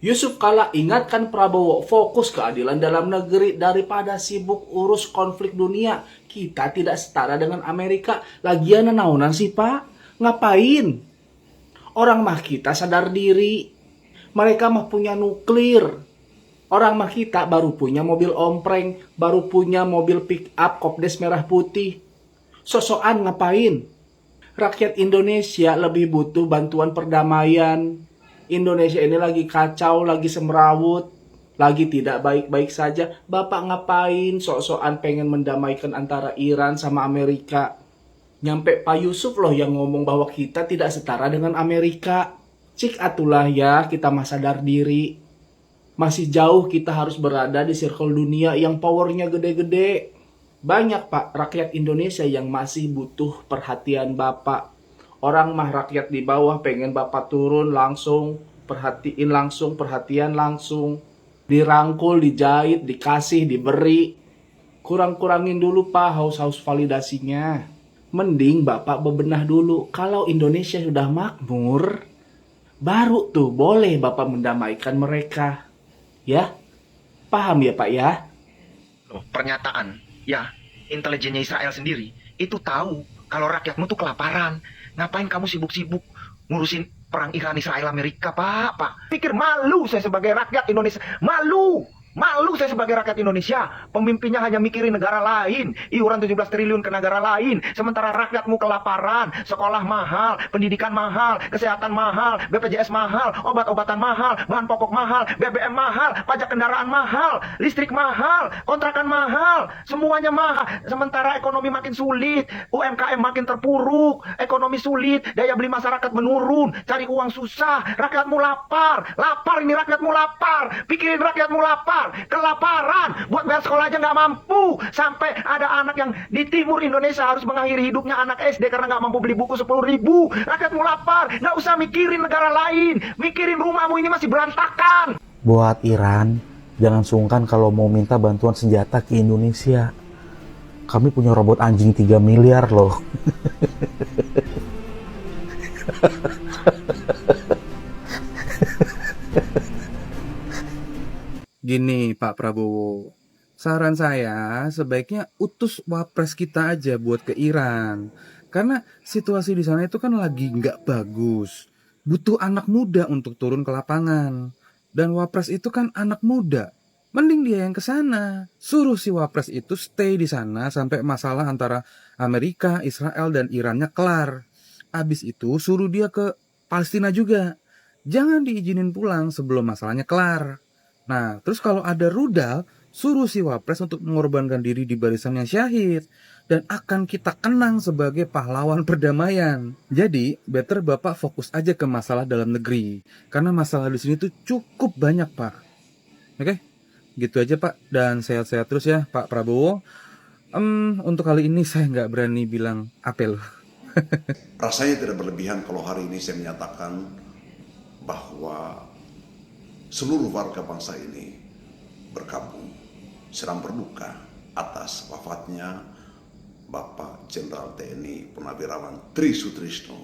Yusuf Kala ingatkan Prabowo fokus keadilan dalam negeri daripada sibuk urus konflik dunia. Kita tidak setara dengan Amerika. Lagian naonan sih pak? Ngapain? Orang mah kita sadar diri. Mereka mah punya nuklir. Orang mah kita baru punya mobil ompreng, baru punya mobil pick up kopdes merah putih. Sosokan ngapain? Rakyat Indonesia lebih butuh bantuan perdamaian. Indonesia ini lagi kacau, lagi semrawut, lagi tidak baik-baik saja. Bapak ngapain sok-sokan pengen mendamaikan antara Iran sama Amerika? Nyampe Pak Yusuf loh yang ngomong bahwa kita tidak setara dengan Amerika. Cik atulah ya, kita mah sadar diri. Masih jauh kita harus berada di circle dunia yang powernya gede-gede. Banyak pak rakyat Indonesia yang masih butuh perhatian bapak. Orang mah rakyat di bawah pengen bapak turun langsung, perhatiin langsung, perhatian langsung. Dirangkul, dijahit, dikasih, diberi. Kurang-kurangin dulu pak haus-haus validasinya. Mending bapak bebenah dulu. Kalau Indonesia sudah makmur, baru tuh boleh bapak mendamaikan mereka. Ya, paham ya pak ya? Loh, pernyataan, ya, intelijennya Israel sendiri itu tahu kalau rakyatmu tuh kelaparan. Ngapain kamu sibuk-sibuk ngurusin perang Iran Israel Amerika, Pak? Pikir malu saya sebagai rakyat Indonesia. Malu. Malu saya sebagai rakyat Indonesia. Pemimpinnya hanya mikirin negara lain. Iuran 17 triliun ke negara lain. Sementara rakyatmu kelaparan. Sekolah mahal. Pendidikan mahal. Kesehatan mahal. BPJS mahal. Obat-obatan mahal. Bahan pokok mahal. BBM mahal. Pajak kendaraan mahal. Listrik mahal. Kontrakan mahal. Semuanya mahal. Sementara ekonomi makin sulit. UMKM makin terpuruk. Ekonomi sulit. Daya beli masyarakat menurun. Cari uang susah. Rakyatmu lapar. Lapar ini rakyatmu lapar. Pikirin rakyatmu lapar. Kelaparan, buat bayar sekolah aja nggak mampu. Sampai ada anak yang di timur Indonesia harus mengakhiri hidupnya anak SD karena nggak mampu beli buku 10.000. Rakyatmu lapar, nggak usah mikirin negara lain, mikirin rumahmu ini masih berantakan. Buat Iran, jangan sungkan kalau mau minta bantuan senjata ke Indonesia. Kami punya robot anjing 3 miliar loh. Gini Pak Prabowo, saran saya sebaiknya utus wapres kita aja buat ke Iran. Karena situasi di sana itu kan lagi nggak bagus. Butuh anak muda untuk turun ke lapangan. Dan wapres itu kan anak muda. Mending dia yang ke sana. Suruh si wapres itu stay di sana sampai masalah antara Amerika, Israel, dan Irannya kelar. Abis itu suruh dia ke Palestina juga. Jangan diizinin pulang sebelum masalahnya kelar. Nah, terus kalau ada rudal, suruh si wapres untuk mengorbankan diri di barisan yang syahid. Dan akan kita kenang sebagai pahlawan perdamaian. Jadi, better Bapak fokus aja ke masalah dalam negeri. Karena masalah di sini tuh cukup banyak, Pak. Oke? Gitu aja, Pak. Dan sehat-sehat terus ya, Pak Prabowo. Untuk kali ini saya nggak berani bilang apel. Rasanya tidak berlebihan kalau hari ini saya menyatakan bahwa seluruh warga bangsa ini berkabung, sedang berduka atas wafatnya Bapak Jenderal TNI Purnawirawan Tri Sutrisno,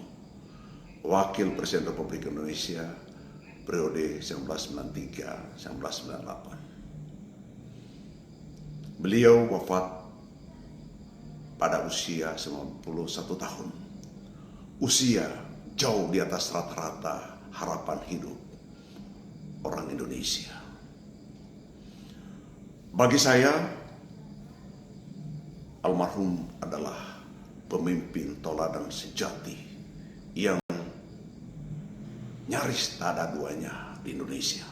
Wakil Presiden Republik Indonesia periode 1993-1998. Beliau wafat pada usia 91 tahun. Usia jauh di atas rata-rata harapan hidup orang Indonesia. Bagi saya, almarhum adalah pemimpin teladan sejati yang nyaris tak ada duanya di Indonesia.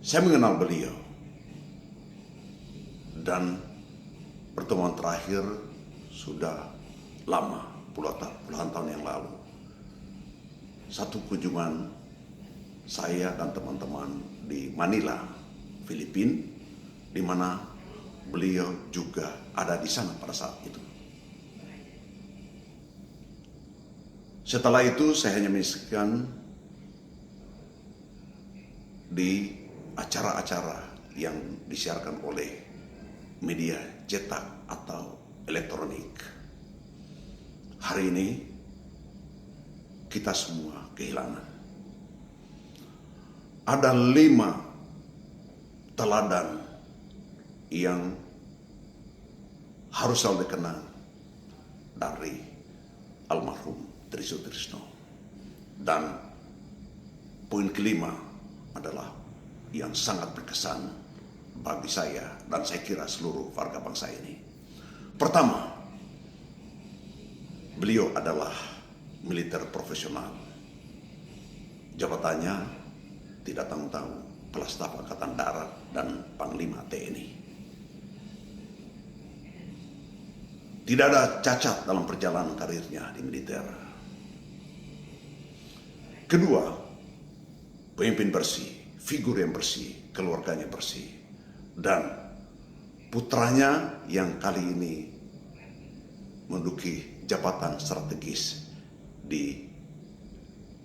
Saya mengenal beliau dan pertemuan terakhir sudah lama, puluhan tahun yang lalu. Satu kunjungan saya dan teman-teman di Manila, Filipina, di mana beliau juga ada di sana pada saat itu. Setelah itu saya hanya menyaksikan di acara-acara yang disiarkan oleh media cetak atau elektronik. Hari ini kita semua kehilangan ada 5 teladan yang harus selalu dikenang dari almarhum Tri Sutrisno. Dan poin kelima adalah yang sangat berkesan bagi saya dan saya kira seluruh warga bangsa ini. Pertama, beliau adalah militer profesional. Jabatannya tidak tanggung-tanggung, Kepala Staf Angkatan Darat dan Panglima TNI. Tidak ada cacat dalam perjalanan karirnya di militer. Kedua, pemimpin bersih, figur yang bersih, keluarganya bersih. Dan putranya yang kali ini menduduki jabatan strategis di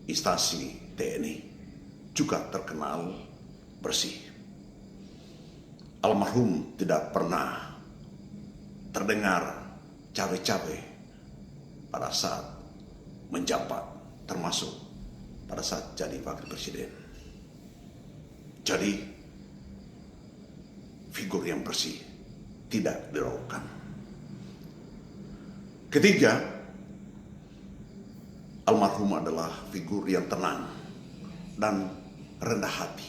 instansi TNI juga terkenal bersih. Almarhum tidak pernah terdengar cawe-cawe pada saat menjabat, termasuk pada saat jadi wakil presiden. Jadi figur yang bersih tidak diragukan. Ketiga, almarhum adalah figur yang tenang dan rendah hati.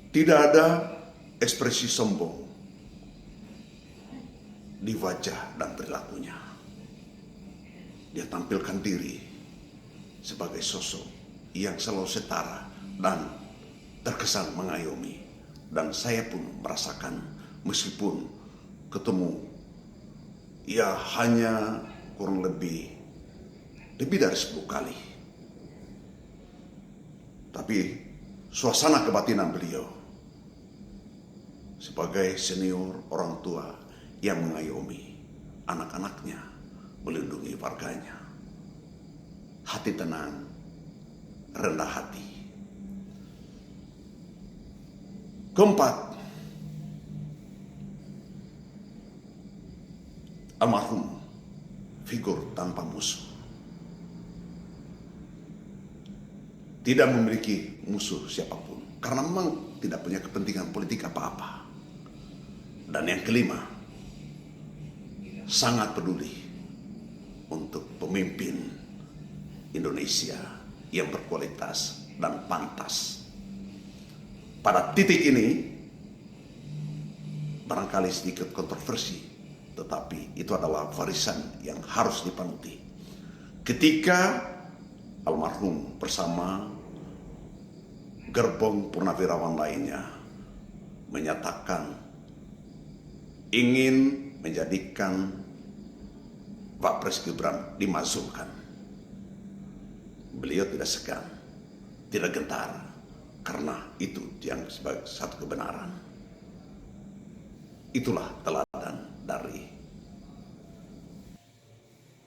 Tidak ada ekspresi sombong di wajah dan perilakunya. Dia tampilkan diri sebagai sosok yang selalu setara dan terkesan mengayomi. Dan saya pun merasakan meskipun ketemu ya hanya kurang lebih dari 10 kali. Tapi suasana kebatinan beliau sebagai senior orang tua yang mengayomi anak-anaknya, melindungi warganya, hati tenang, rendah hati. Keempat, almarhum figur tanpa musuh. Tidak memiliki musuh siapapun karena memang tidak punya kepentingan politik apa-apa. Dan yang kelima, sangat peduli untuk pemimpin Indonesia yang berkualitas dan pantas. Pada titik ini barangkali sedikit kontroversi, tetapi itu adalah warisan yang harus dipanuti. Ketika almarhum bersama gerbong purnawirawan lainnya menyatakan ingin menjadikan Pak Pres Gibran dimasukkan, beliau tidak segan, tidak gentar, karena itu yang sebagai satu kebenaran. Itulah teladan dari